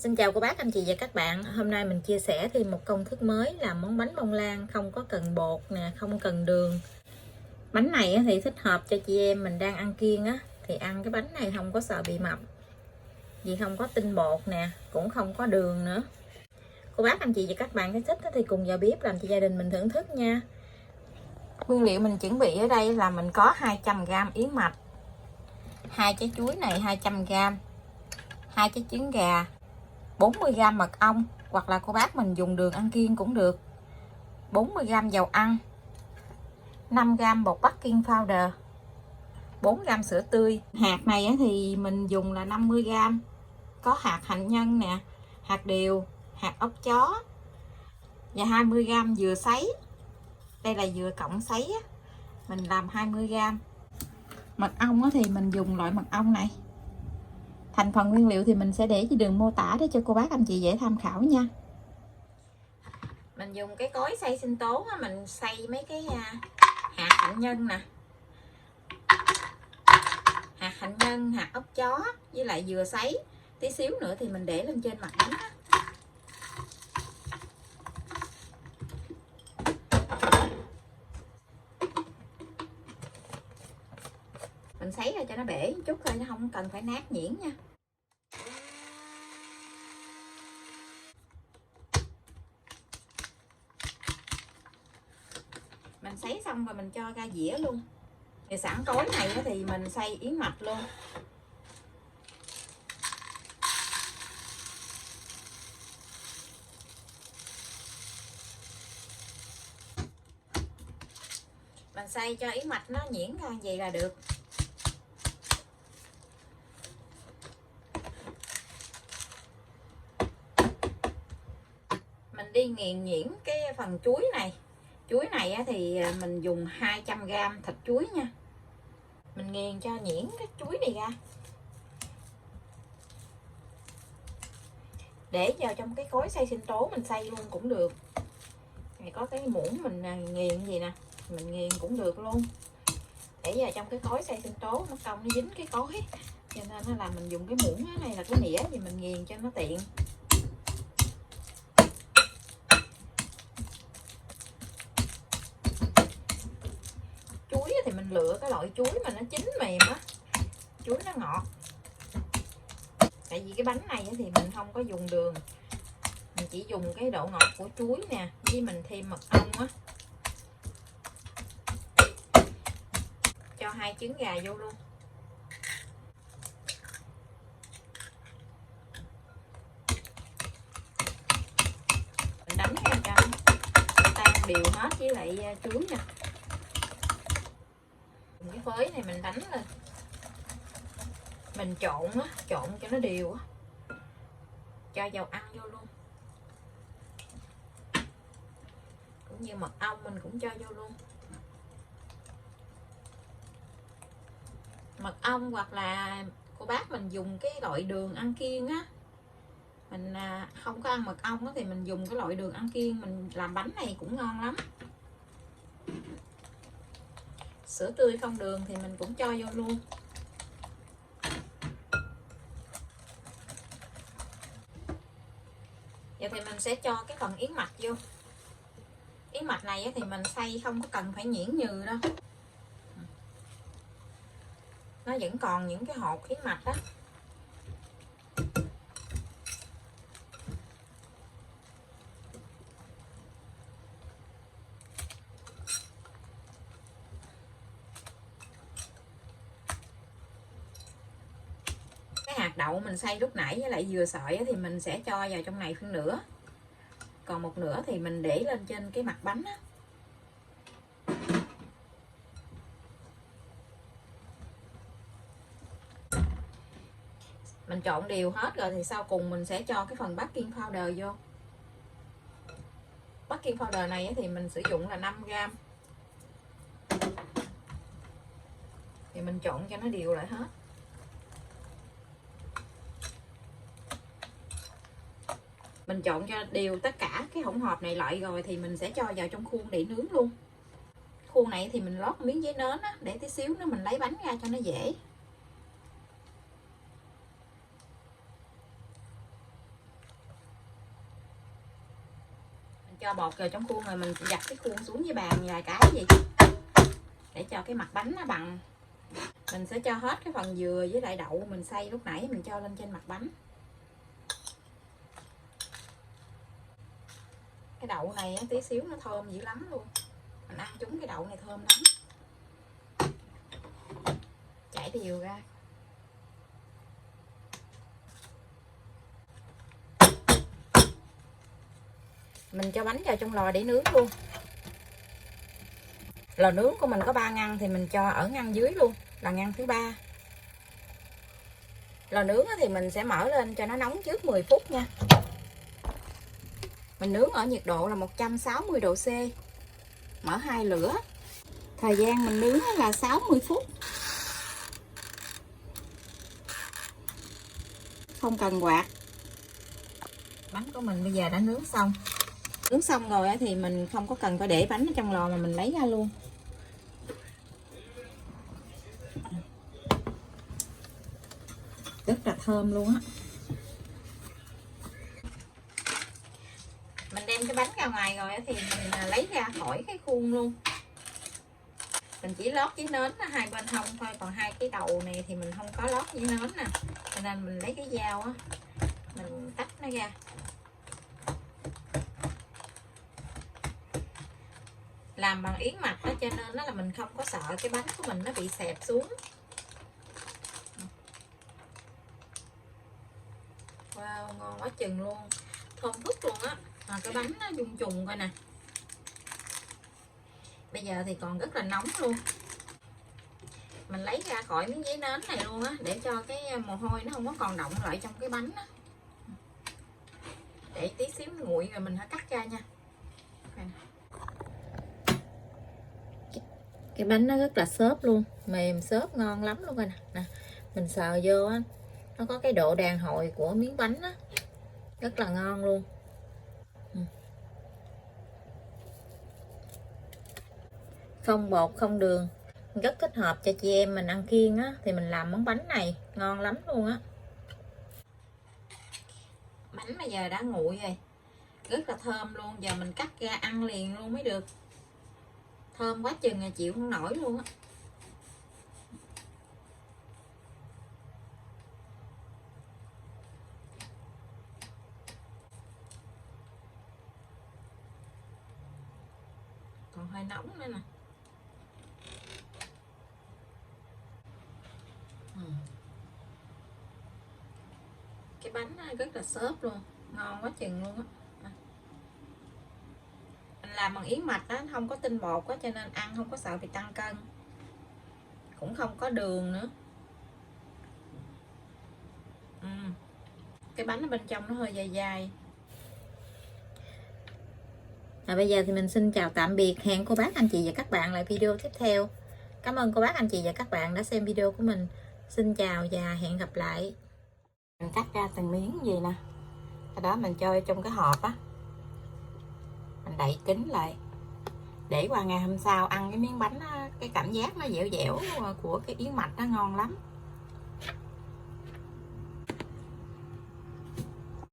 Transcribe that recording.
Xin chào cô bác, anh chị và các bạn. Hôm nay mình chia sẻ thêm một công thức mới làm món bánh bông lan không có cần bột nè, không cần đường. Bánh này thì thích hợp cho chị em mình đang ăn kiêng á, thì ăn cái bánh này không có sợ bị mập. Vì không có tinh bột nè, cũng không có đường nữa. Cô bác, anh chị và các bạn thích thì cùng vào bếp làm cho gia đình mình thưởng thức nha. Nguyên liệu mình chuẩn bị ở đây là mình có 200g yến mạch, 2 trái chuối này 200g, 2 trái trứng gà, 40g mật ong, hoặc là cô bác mình dùng đường ăn kiêng cũng được, 40g dầu ăn, 5g bột baking powder, 4g sữa tươi. Hạt này thì mình dùng là 50g, có hạt hạnh nhân nè, hạt điều, hạt ốc chó và 20g dừa sấy. Đây là dừa cộng sấy, mình làm 20g. Mật ong thì mình dùng loại mật ong này. Thành phần nguyên liệu thì mình sẽ để trên đường mô tả để cho cô bác anh chị dễ tham khảo nha. Mình dùng cái cối xay sinh tố, mình xay mấy cái hạt hạnh nhân nè, hạt hạnh nhân, hạt ốc chó với lại dừa sấy. Tí xíu nữa thì mình để lên trên mặt bánh. Mình sấy ra cho nó bể một chút thôi, nó không cần phải nát nhuyễn nha. Mình sấy xong rồi mình cho ra dĩa luôn. Thì sẵn cối này thì mình xay yến mạch luôn. Mình xay cho yến mạch nó nhuyễn ra vậy là được. Mình đi nghiền nhuyễn cái phần chuối này. Chuối này thì mình dùng 200g thịt chuối nha. Mình nghiền cho nhuyễn cái chuối này ra, để vào trong cái cối xay sinh tố mình xay luôn cũng được. Này có cái muỗng mình nghiền gì nè, mình nghiền cũng được luôn. Để vào trong cái cối xay sinh tố, nó công nó dính cái cối, cho nên là mình dùng cái muỗng này là cái nĩa thì mình nghiền cho nó tiện. Chuối thì mình lựa cái loại chuối mà nó chín mềm á, chuối nó ngọt. Tại vì cái bánh này thì mình không có dùng đường, mình chỉ dùng cái độ ngọt của chuối nè, với mình thêm mật ong á. Cho 2 trứng gà vô luôn. Mình đánh ra cho tan đều hết với lại chuối nè. Cái phới này mình đánh lên, mình trộn cho nó đều á. Cho dầu ăn vô luôn, cũng như mật ong mình cũng cho vô luôn. Mật ong hoặc là cô bác mình dùng cái loại đường ăn kiêng á, mình không có ăn mật ong thì mình dùng cái loại đường ăn kiêng mình làm bánh này cũng ngon lắm. Sữa tươi không đường thì mình cũng cho vô luôn. Giờ thì mình sẽ cho cái phần yến mạch vô. Yến mạch này thì mình xay không có cần phải nhuyễn nhừ đâu, nó vẫn còn những cái hột yến mạch đó. Cái hạt đậu mình xay lúc nãy với lại dừa sợi thì mình sẽ cho vào trong này phân nửa, còn một nửa thì mình để lên trên cái mặt bánh á. Mình trộn đều hết rồi thì sau cùng mình sẽ cho cái phần baking powder vô. Baking powder này thì mình sử dụng là 5g. Thì mình trộn cho nó đều lại hết. Mình trộn cho đều tất cả cái hỗn hợp này lại rồi thì mình sẽ cho vào trong khuôn để nướng luôn. Khuôn này thì mình lót miếng giấy nến á, để tí xíu nữa mình lấy bánh ra cho nó dễ. cho bột vào trong khuôn rồi mình sẽ dập cái khuôn xuống với bàn vài cái vậy để cho cái mặt bánh nó bằng. Mình sẽ cho hết cái phần dừa với lại đậu mình xay lúc nãy mình cho lên trên mặt bánh. Cái đậu này tí xíu nó thơm dữ lắm luôn, mình ăn trúng cái đậu này thơm lắm. Chảy đều ra. Mình cho bánh vào trong lò để nướng luôn. Lò nướng của mình có 3 ngăn thì mình cho ở ngăn dưới luôn là ngăn thứ 3. Lò nướng thì mình sẽ mở lên cho nó nóng trước 10 phút nha. Mình nướng ở nhiệt độ là 160 độ C. Mở 2 lửa. Thời gian mình nướng là 60 phút. Không cần quạt. Bánh của mình bây giờ đã nướng xong. Nướng xong rồi thì mình không có cần phải để bánh ở trong lò mà mình lấy ra luôn. Rất là thơm luôn á. Mình đem cái bánh ra ngoài rồi thì mình lấy ra khỏi cái khuôn luôn. Mình chỉ lót với nến hai bên hông thôi, còn hai cái đầu này thì mình không có lót với nến nè, cho nên mình lấy cái dao á mình tách nó ra. Làm bằng yến mạch đó cho nên nó là mình không có sợ cái bánh của mình nó bị xẹp xuống. Wow, ngon quá chừng luôn, thơm phức luôn á. Cái bánh nó dung trùng coi nè. Bây giờ thì còn rất là nóng luôn. Mình lấy ra khỏi miếng giấy nến này luôn á, để cho cái mồ hôi nó không có còn động lại trong cái bánh á. Để tí xíu nguội rồi mình hãy cắt ra nha. Cái bánh nó rất là xốp luôn, mềm xốp ngon lắm luôn rồi nè. Mình sờ vô á, nó có cái độ đàn hồi của miếng bánh á, rất là ngon luôn. Không bột không đường, rất thích hợp cho chị em mình ăn kiêng á, thì mình làm món bánh này ngon lắm luôn á. Bánh bây giờ đã nguội rồi, rất là thơm luôn. Giờ mình cắt ra ăn liền luôn mới được. Thơm quá chừng là chịu không nổi luôn á. Còn hơi nóng nữa nè. Cái bánh rất là xốp luôn, ngon quá chừng luôn á. Mình làm bằng yến mạch á, không có tinh bột á, cho nên ăn không có sợ bị tăng cân, cũng không có đường nữa. Cái bánh ở bên trong nó hơi dai dai. Bây giờ thì mình xin chào tạm biệt, hẹn cô bác anh chị và các bạn lại video tiếp theo. Cảm ơn cô bác anh chị và các bạn đã xem video của mình. Xin chào và hẹn gặp lại. Mình cắt ra từng miếng gì nè, cái đó mình cho trong cái hộp á, mình đậy kín lại để qua ngày hôm sau ăn cái miếng bánh á, cái cảm giác nó dẻo dẻo của cái yến mạch nó ngon lắm.